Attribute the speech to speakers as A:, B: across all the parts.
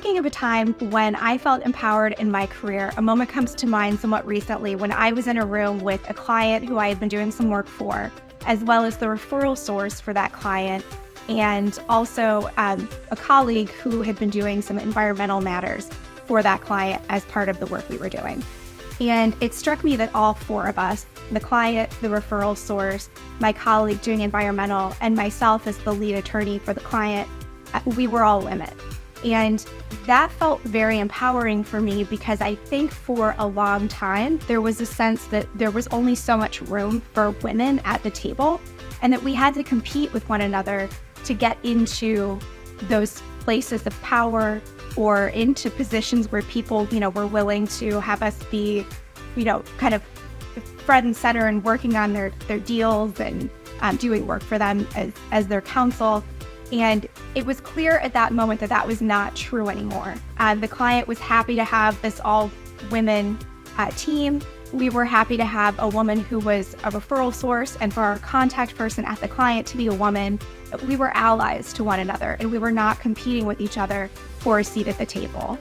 A: thinking of a time when I felt empowered in my career, a moment comes to mind somewhat recently when I was in a room with a client who I had been doing some work for, as well as the referral source for that client, and also a colleague who had been doing some environmental matters for that client as part of the work we were doing. And it struck me that all four of us, the client, the referral source, my colleague doing environmental, and myself as the lead attorney for the client, we were all women. And that felt very empowering for me because I think for a long time, there was a sense that there was only so much room for women at the table and that we had to compete with one another to get into those places of power or into positions where people, were willing to have us be, kind of front and center and working on their deals and doing work for them as their counsel. And it was clear at that moment that that was not true anymore. The client was happy to have this all-women team. We were happy to have a woman who was a referral source and for our contact person at the client to be a woman. We were allies to one another and we were not competing with each other for a seat at the table.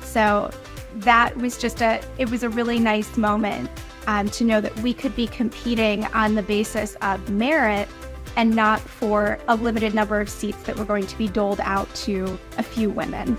A: So that was it was a really nice moment to know that we could be competing on the basis of merit and not for a limited number of seats that were going to be doled out to a few women.